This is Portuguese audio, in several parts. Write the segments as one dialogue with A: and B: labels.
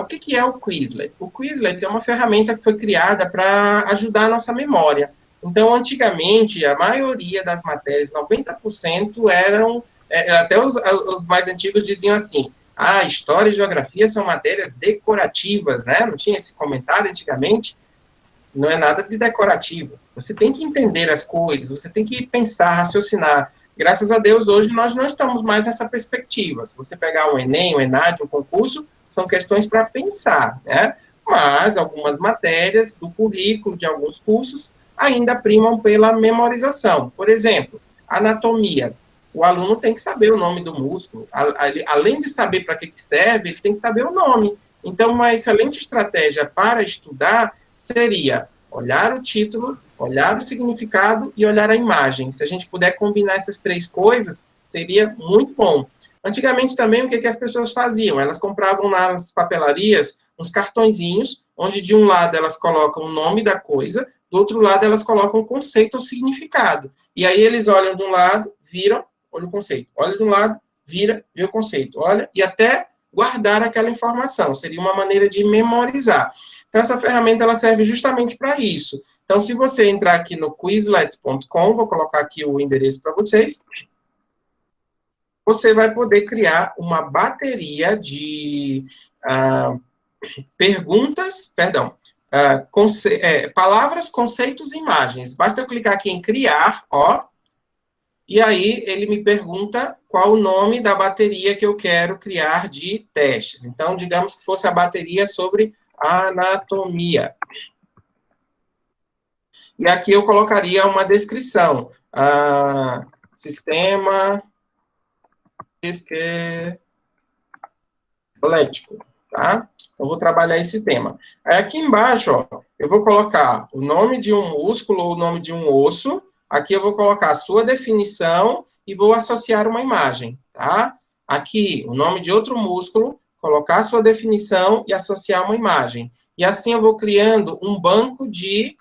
A: O que é o Quizlet? O Quizlet é uma ferramenta que foi criada para ajudar a nossa memória. Então, antigamente, a maioria das matérias, 90%, eram, até os mais antigos diziam assim, história e geografia são matérias decorativas, né? Não tinha esse comentário antigamente, não é nada de decorativo. Você tem que entender as coisas, você tem que pensar, raciocinar. Graças a Deus, hoje nós não estamos mais nessa perspectiva. Se você pegar o Enem, o ENAD, um concurso, são questões para pensar, né? Mas algumas matérias do currículo de alguns cursos ainda primam pela memorização. Por exemplo, anatomia. O aluno tem que saber o nome do músculo. Além de saber para que serve, ele tem que saber o nome. Então, uma excelente estratégia para estudar seria olhar o título, olhar o significado e olhar a imagem. Se a gente puder combinar essas três coisas, seria muito bom. Antigamente também, o que as pessoas faziam? Elas compravam nas papelarias uns cartõezinhos, onde de um lado elas colocam o nome da coisa, do outro lado elas colocam o conceito ou significado. E aí eles olham de um lado, viram, olha o conceito. Olha de um lado, vira, vê o conceito. Olha, e até guardar aquela informação. Seria uma maneira de memorizar. Então, essa ferramenta ela serve justamente para isso. Então, se você entrar aqui no Quizlet.com, vou colocar aqui o endereço para vocês, você vai poder criar uma bateria de palavras, conceitos e imagens. Basta eu clicar aqui em criar, e aí ele me pergunta qual o nome da bateria que eu quero criar de testes. Então, digamos que fosse a bateria sobre anatomia. E aqui eu colocaria uma descrição. Sistema esquelético, tá? Eu vou trabalhar esse tema. Aí aqui embaixo, eu vou colocar o nome de um músculo ou o nome de um osso. Aqui eu vou colocar a sua definição e vou associar uma imagem, tá? Aqui, o nome de outro músculo, colocar a sua definição e associar uma imagem. E assim eu vou criando um banco de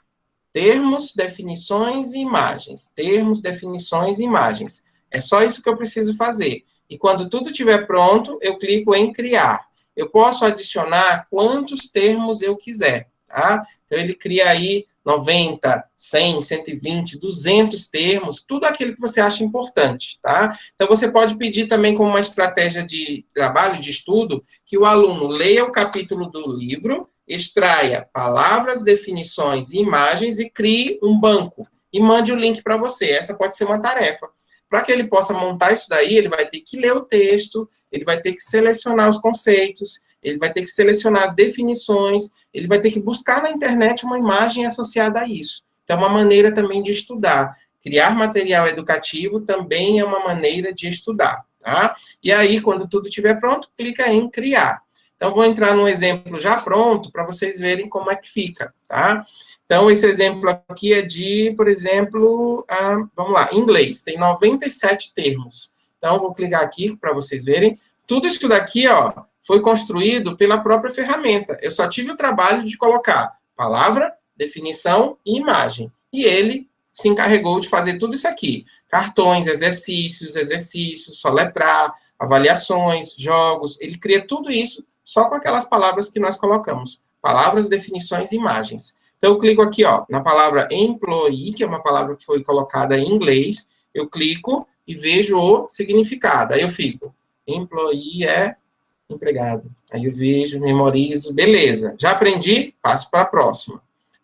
A: termos, definições e imagens. Termos, definições e imagens. É só isso que eu preciso fazer. E quando tudo estiver pronto, eu clico em criar. Eu posso adicionar quantos termos eu quiser, tá? Então, ele cria aí 90, 100, 120, 200 termos, tudo aquilo que você acha importante, tá? Então, você pode pedir também como uma estratégia de trabalho, de estudo, que o aluno leia o capítulo do livro, extraia palavras, definições e imagens e crie um banco e mande o link para você. Essa pode ser uma tarefa. Para que ele possa montar isso daí, ele vai ter que ler o texto, ele vai ter que selecionar os conceitos, ele vai ter que selecionar as definições, ele vai ter que buscar na internet uma imagem associada a isso. Então, é uma maneira também de estudar. Criar material educativo também é uma maneira de estudar, tá? E aí, quando tudo estiver pronto, clica em criar. Então, vou entrar num exemplo já pronto para vocês verem como é que fica, tá? Então, esse exemplo aqui é de, por exemplo, vamos lá, inglês. Tem 97 termos. Então, vou clicar aqui para vocês verem. Tudo isso daqui, foi construído pela própria ferramenta. Eu só tive o trabalho de colocar palavra, definição e imagem. E ele se encarregou de fazer tudo isso aqui. Cartões, exercícios, soletrar, avaliações, jogos. Ele cria tudo isso só com aquelas palavras que nós colocamos. Palavras, definições e imagens. Então, eu clico aqui, na palavra employee, que é uma palavra que foi colocada em inglês. Eu clico e vejo o significado. Aí eu fico, employee é empregado. Aí eu vejo, memorizo, beleza. Já aprendi? Passo para a próxima.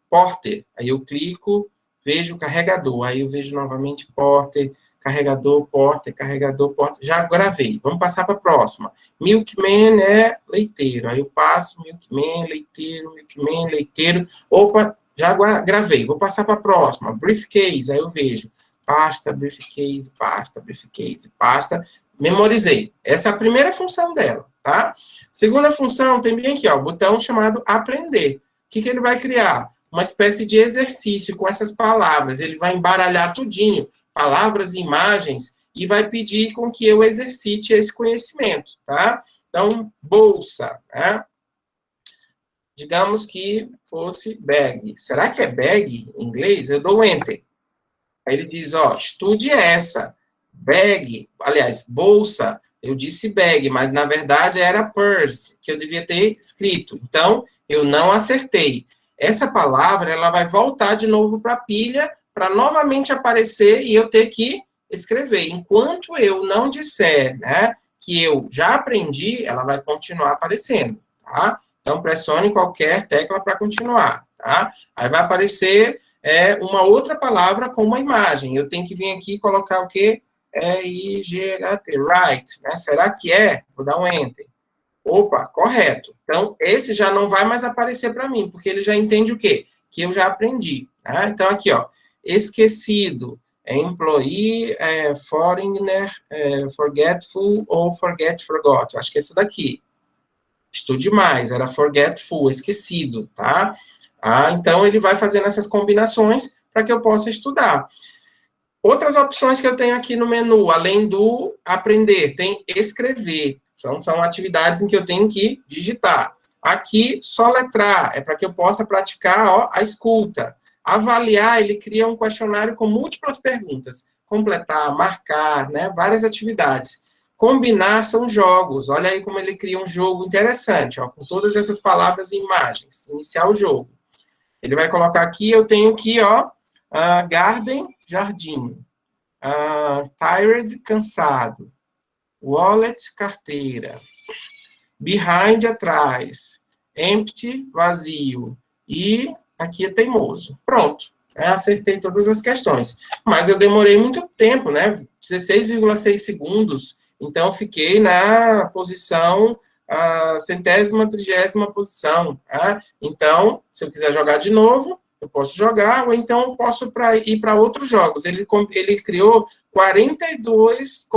A: Porter. Aí eu clico, vejo carregador. Aí eu vejo novamente porter, carregador, porter, carregador, porter. Já gravei. Vamos passar para a próxima. Milkman é leiteiro. Aí eu passo, milkman, leiteiro. Opa, já gravei. Vou passar para a próxima. Briefcase. Aí eu vejo pasta, briefcase, pasta. Memorizei. Essa é a primeira função dela, tá? Segunda função tem bem aqui, botão chamado aprender. O que ele vai criar? Uma espécie de exercício com essas palavras. Ele vai embaralhar tudinho, palavras e imagens, e vai pedir com que eu exercite esse conhecimento, tá? Então, bolsa, né? Digamos que fosse bag. Será que é bag em inglês? Eu dou enter. Aí ele diz, estude essa. Bag, aliás, bolsa, Eu disse bag, mas na verdade era purse, que eu devia ter escrito. Então, eu não acertei. Essa palavra, ela vai voltar de novo para a pilha, para novamente aparecer e eu ter que escrever. Enquanto eu não disser, né, que eu já aprendi, ela vai continuar aparecendo, tá? Então, pressione qualquer tecla para continuar, tá? Aí vai aparecer uma outra palavra com uma imagem. Eu tenho que vir aqui e colocar o quê? R-I-G-H-T, right, né? Será que é? Vou dar um enter. Opa, correto. Então, esse já não vai mais aparecer para mim, porque ele já entende o quê? Que eu já aprendi. Tá? Então, aqui, ó, esquecido, employee, foreigner, forgetful ou forgot. Acho que é esse daqui. Estude mais, era forgetful, esquecido, tá? Então, ele vai fazendo essas combinações para que eu possa estudar. Outras opções que eu tenho aqui no menu, além do aprender, tem escrever. São atividades em que eu tenho que digitar. Aqui, soletrar, é para que eu possa praticar, ó, a escuta. Avaliar, ele cria um questionário com múltiplas perguntas. Completar, marcar, né, várias atividades. Combinar são jogos. Olha aí como ele cria um jogo interessante, ó, com todas essas palavras e imagens. Iniciar o jogo. Ele vai colocar aqui, eu tenho que, ó, garden, jardim. Tired, cansado. Wallet, carteira. Behind, atrás. Empty, vazio. E aqui é teimoso. Pronto. Acertei todas as questões. Mas eu demorei muito tempo, né? 16,6 segundos. Então, eu fiquei na posição, centésima, trigésima posição. Tá? Então, se eu quiser jogar de novo, eu posso jogar, ou então eu posso ir para outros jogos. Ele criou 42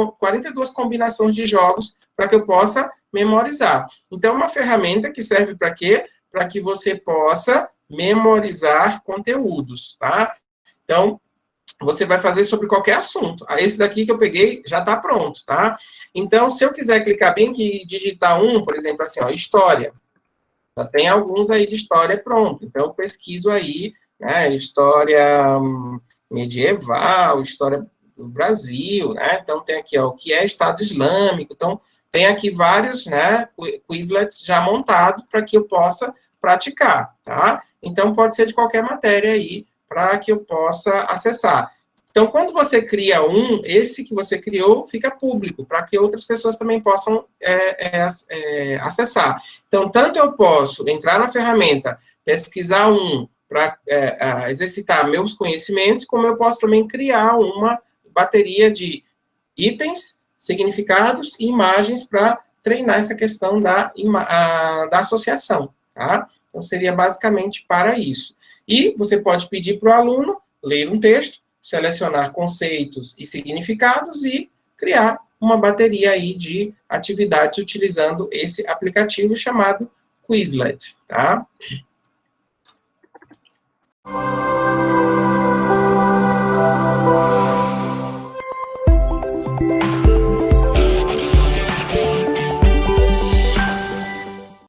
A: combinações de jogos para que eu possa memorizar. Então, é uma ferramenta que serve para quê? Para que você possa memorizar conteúdos, tá? Então, você vai fazer sobre qualquer assunto. Esse daqui que eu peguei já está pronto, tá? Então, se eu quiser clicar bem aqui e digitar por exemplo, assim, ó, história. Já tem alguns aí de história pronto. Então, eu pesquiso aí, né, história medieval, história do Brasil, né? Então, tem aqui, ó, o que é Estado Islâmico. Então, tem aqui vários, né, Quizlets já montados para que eu possa praticar, tá? Então, pode ser de qualquer matéria aí, para que eu possa acessar. Então, quando você cria esse que você criou fica público, para que outras pessoas também possam acessar. Então, tanto eu posso entrar na ferramenta, pesquisar para exercitar meus conhecimentos, como eu posso também criar uma bateria de itens, significados e imagens para treinar essa questão da associação, tá? Então, seria basicamente para isso. E você pode pedir para o aluno ler um texto, selecionar conceitos e significados e criar uma bateria aí de atividades utilizando esse aplicativo chamado Quizlet, tá?